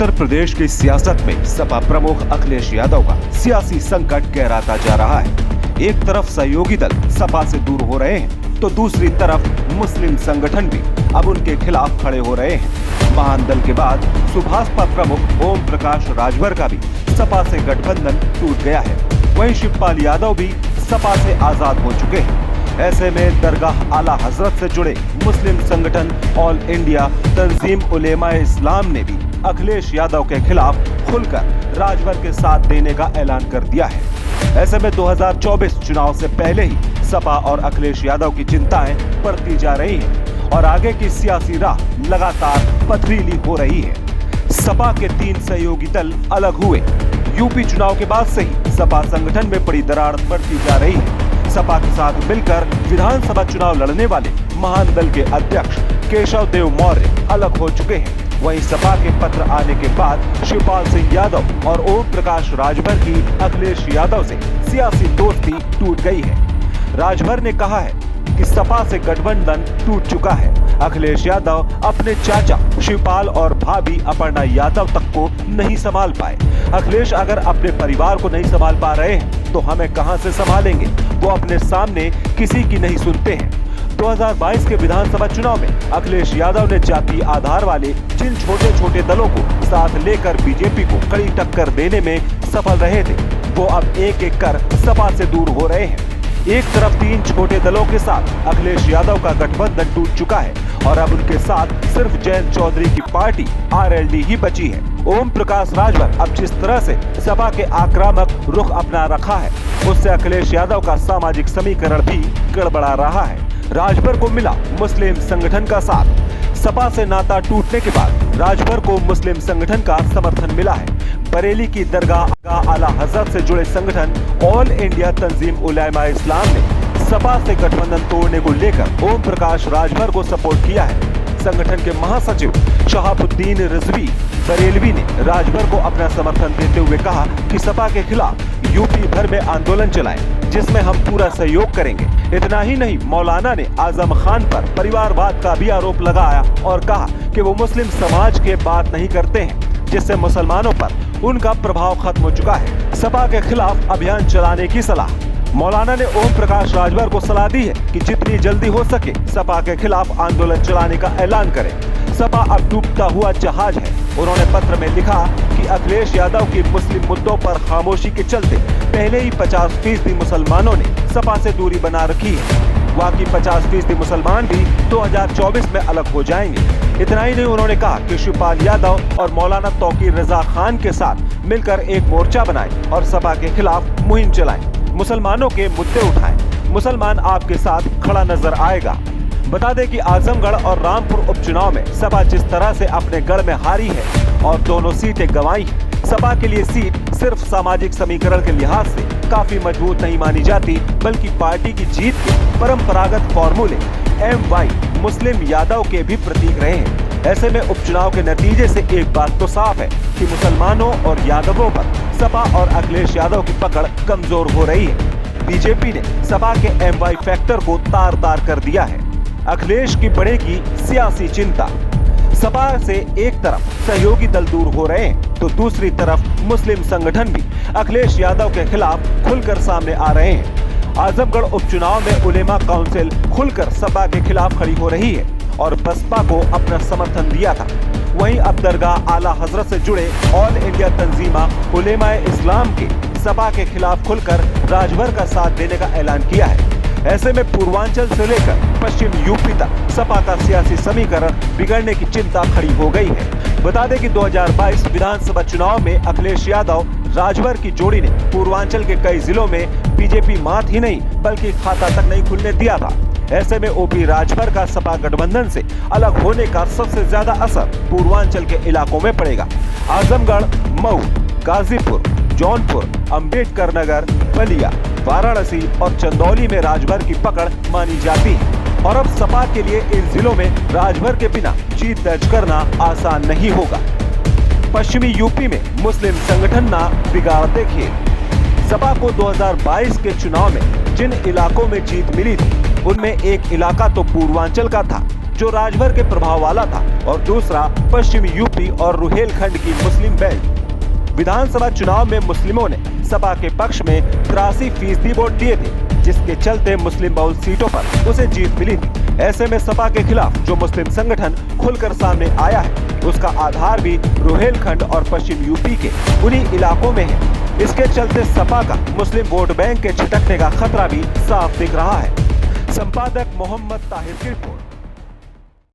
उत्तर प्रदेश की सियासत में सपा प्रमुख अखिलेश यादव का सियासी संकट गहराता जा रहा है। एक तरफ सहयोगी दल सपा से दूर हो रहे हैं तो दूसरी तरफ मुस्लिम संगठन भी अब उनके खिलाफ खड़े हो रहे हैं। महान दल के बाद सुभाषपा प्रमुख ओम प्रकाश राजभर का भी सपा से गठबंधन टूट गया है। वहीं शिवपाल यादव भी सपा से आजाद हो चुके हैं। ऐसे में दरगाह आला हजरत से जुड़े मुस्लिम संगठन ऑल इंडिया तंजीम उलेमाए इस्लाम ने भी अखिलेश यादव के खिलाफ खुलकर राजभर के साथ देने का ऐलान कर दिया है। ऐसे में 2024 चुनाव से पहले ही सपा और अखिलेश यादव की चिंताएं बढ़ती जा रही हैं और आगे की सियासी राह लगातार पथरीली हो रही है। सपा के 3 सहयोगी दल अलग हुए। यूपी चुनाव के बाद से ही सपा संगठन में बड़ी दरार बढ़ती जा रही है। सपा के साथ मिलकर विधानसभा चुनाव लड़ने वाले महान दल के अध्यक्ष केशव देव मौर्य अलग हो चुके हैं। वहीं सपा के पत्र आने के बाद शिवपाल सिंह यादव और ओम प्रकाश राजभर की अखिलेश यादव से सियासी दोस्ती टूट गई है। राजभर ने कहा है कि सपा से गठबंधन टूट चुका है। अखिलेश यादव अपने चाचा शिवपाल और भाभी अपर्णा यादव तक को नहीं संभाल पाए। अखिलेश अगर अपने परिवार को नहीं संभाल पा रहे हैं तो हमें कहां से संभालेंगे। वो अपने सामने किसी की नहीं सुनते हैं। 2022 के विधानसभा चुनाव में अखिलेश यादव ने जाति आधार वाले जिन छोटे छोटे दलों को साथ लेकर बीजेपी को कड़ी टक्कर देने में सफल रहे थे, वो अब एक एक कर सपा से दूर हो रहे हैं। एक तरफ 3 छोटे दलों के साथ अखिलेश यादव का गठबंधन टूट चुका है और अब उनके साथ सिर्फ जयंत चौधरी की पार्टी आरएलडी ही बची है। ओम प्रकाश राजभर अब जिस तरह से सपा के आक्रामक रुख अपना रखा है, उससे अखिलेश यादव का सामाजिक समीकरण भी गड़बड़ा रहा है। राजभर को मिला मुस्लिम संगठन का साथ। सपा से नाता टूटने के बाद राजभर को मुस्लिम संगठन का समर्थन मिला है। बरेली की दरगाह आला हजरत से जुड़े संगठन ऑल इंडिया तंजीम उलेमाए इस्लाम ने सपा से गठबंधन तोड़ने को लेकर ओम प्रकाश राजभर को सपोर्ट किया है। संगठन के महासचिव शहाबुद्दीन रिजवी बरेलवी ने राजभर को अपना समर्थन देते हुए कहा कि सपा के खिलाफ यूपी भर में आंदोलन चलाएं, जिसमें हम पूरा सहयोग करेंगे। इतना ही नहीं, मौलाना ने आजम खान पर परिवारवाद का भी आरोप लगाया और कहा कि वो मुस्लिम समाज के बात नहीं करते हैं, जिससे मुसलमानों पर उनका प्रभाव खत्म हो चुका है। सपा के खिलाफ अभियान चलाने की सलाह। मौलाना ने ओम प्रकाश राजभर को सलाह दी है कि जितनी जल्दी हो सके सपा के खिलाफ आंदोलन चलाने का ऐलान करें। सपा अब डूबता हुआ जहाज है। उन्होंने पत्र में लिखा कि अखिलेश यादव की मुस्लिम मुद्दों पर खामोशी के चलते पहले ही 50% मुसलमानों ने सपा से दूरी बना रखी है। बाकी 50% मुसलमान भी 2024 में अलग हो जाएंगे। इतना ही नहीं, उन्होंने कहा कि शिवपाल यादव और मौलाना तौकीर रजा खान के साथ मिलकर एक मोर्चा बनाएं और सपा के खिलाफ मुहिम चलाएं, मुसलमानों के मुद्दे उठाएं। मुसलमान आपके साथ खड़ा नजर आएगा। बता दें कि आजमगढ़ और रामपुर उपचुनाव में सपा जिस तरह से अपने गढ़ में हारी है और दोनों सीटें गंवाई हैं, सपा के लिए सीट सिर्फ सामाजिक समीकरण के लिहाज से काफी मजबूत नहीं मानी जाती, बल्कि पार्टी की जीत के परंपरागत फॉर्मूले MY मुस्लिम यादव के भी प्रतीक रहे हैं। ऐसे में उपचुनाव के नतीजे से एक बात तो साफ है कि मुसलमानों और यादवों पर सपा और अखिलेश यादव की पकड़ कमजोर हो रही है। बीजेपी ने सपा के MY फैक्टर को तार-तार कर दिया है। अखिलेश की बढ़ेगी सियासी चिंता। सपा से एक तरफ सहयोगी दल दूर हो रहे हैं तो दूसरी तरफ मुस्लिम संगठन भी अखिलेश यादव के खिलाफ खुलकर सामने आ रहे हैं। आजमगढ़ उपचुनाव में उलेमा काउंसिल खुलकर सपा के खिलाफ खड़ी हो रही है और बसपा को अपना समर्थन दिया था। वहीं अब दरगाह आला हजरत से जुड़े ऑल इंडिया तंजीमा उलेमाए इस्लाम के सपा के खिलाफ खुलकर राजभर का साथ देने का ऐलान किया है। ऐसे में पूर्वांचल से लेकर पश्चिम यूपी तक सपा का सियासी समीकरण बिगड़ने की चिंता खड़ी हो गई है। बता दें कि 2022 विधानसभा चुनाव में अखिलेश यादव राजभर की जोड़ी ने पूर्वांचल के कई जिलों में बीजेपी मात ही नहीं बल्कि खाता तक नहीं खुलने दिया था। ऐसे में ओपी राजभर का सपा गठबंधन से अलग होने का सबसे ज्यादा असर पूर्वांचल के इलाकों में पड़ेगा। आजमगढ़, मऊ, गाजीपुर, जौनपुर, अंबेडकर नगर, बलिया, वाराणसी और चंदौली में राजभर की पकड़ मानी जाती है और अब सपा के लिए इन जिलों में राजभर के बिना जीत दर्ज करना आसान नहीं होगा। पश्चिमी यूपी में मुस्लिम संगठन ना बिगाड़ते खेल। सपा को 2022 के चुनाव में जिन इलाकों में जीत मिली थी, उनमें एक इलाका तो पूर्वांचल का था जो राजभर के प्रभाव वाला था, और दूसरा पश्चिमी यूपी और रुहेलखंड की मुस्लिम बेल्ट। विधानसभा चुनाव में मुस्लिमों ने सपा के पक्ष में 83% वोट दिए थे, जिसके चलते मुस्लिम बहुल सीटों पर उसे जीत मिली थी। ऐसे में सपा के खिलाफ जो मुस्लिम संगठन खुलकर सामने आया है, उसका आधार भी रुहेलखंड और पश्चिम यूपी के उन्हीं इलाकों में है। इसके चलते सपा का मुस्लिम वोट बैंक के छिटकने का खतरा भी साफ दिख रहा है। संपादक मोहम्मद ताहिर की रिपोर्ट।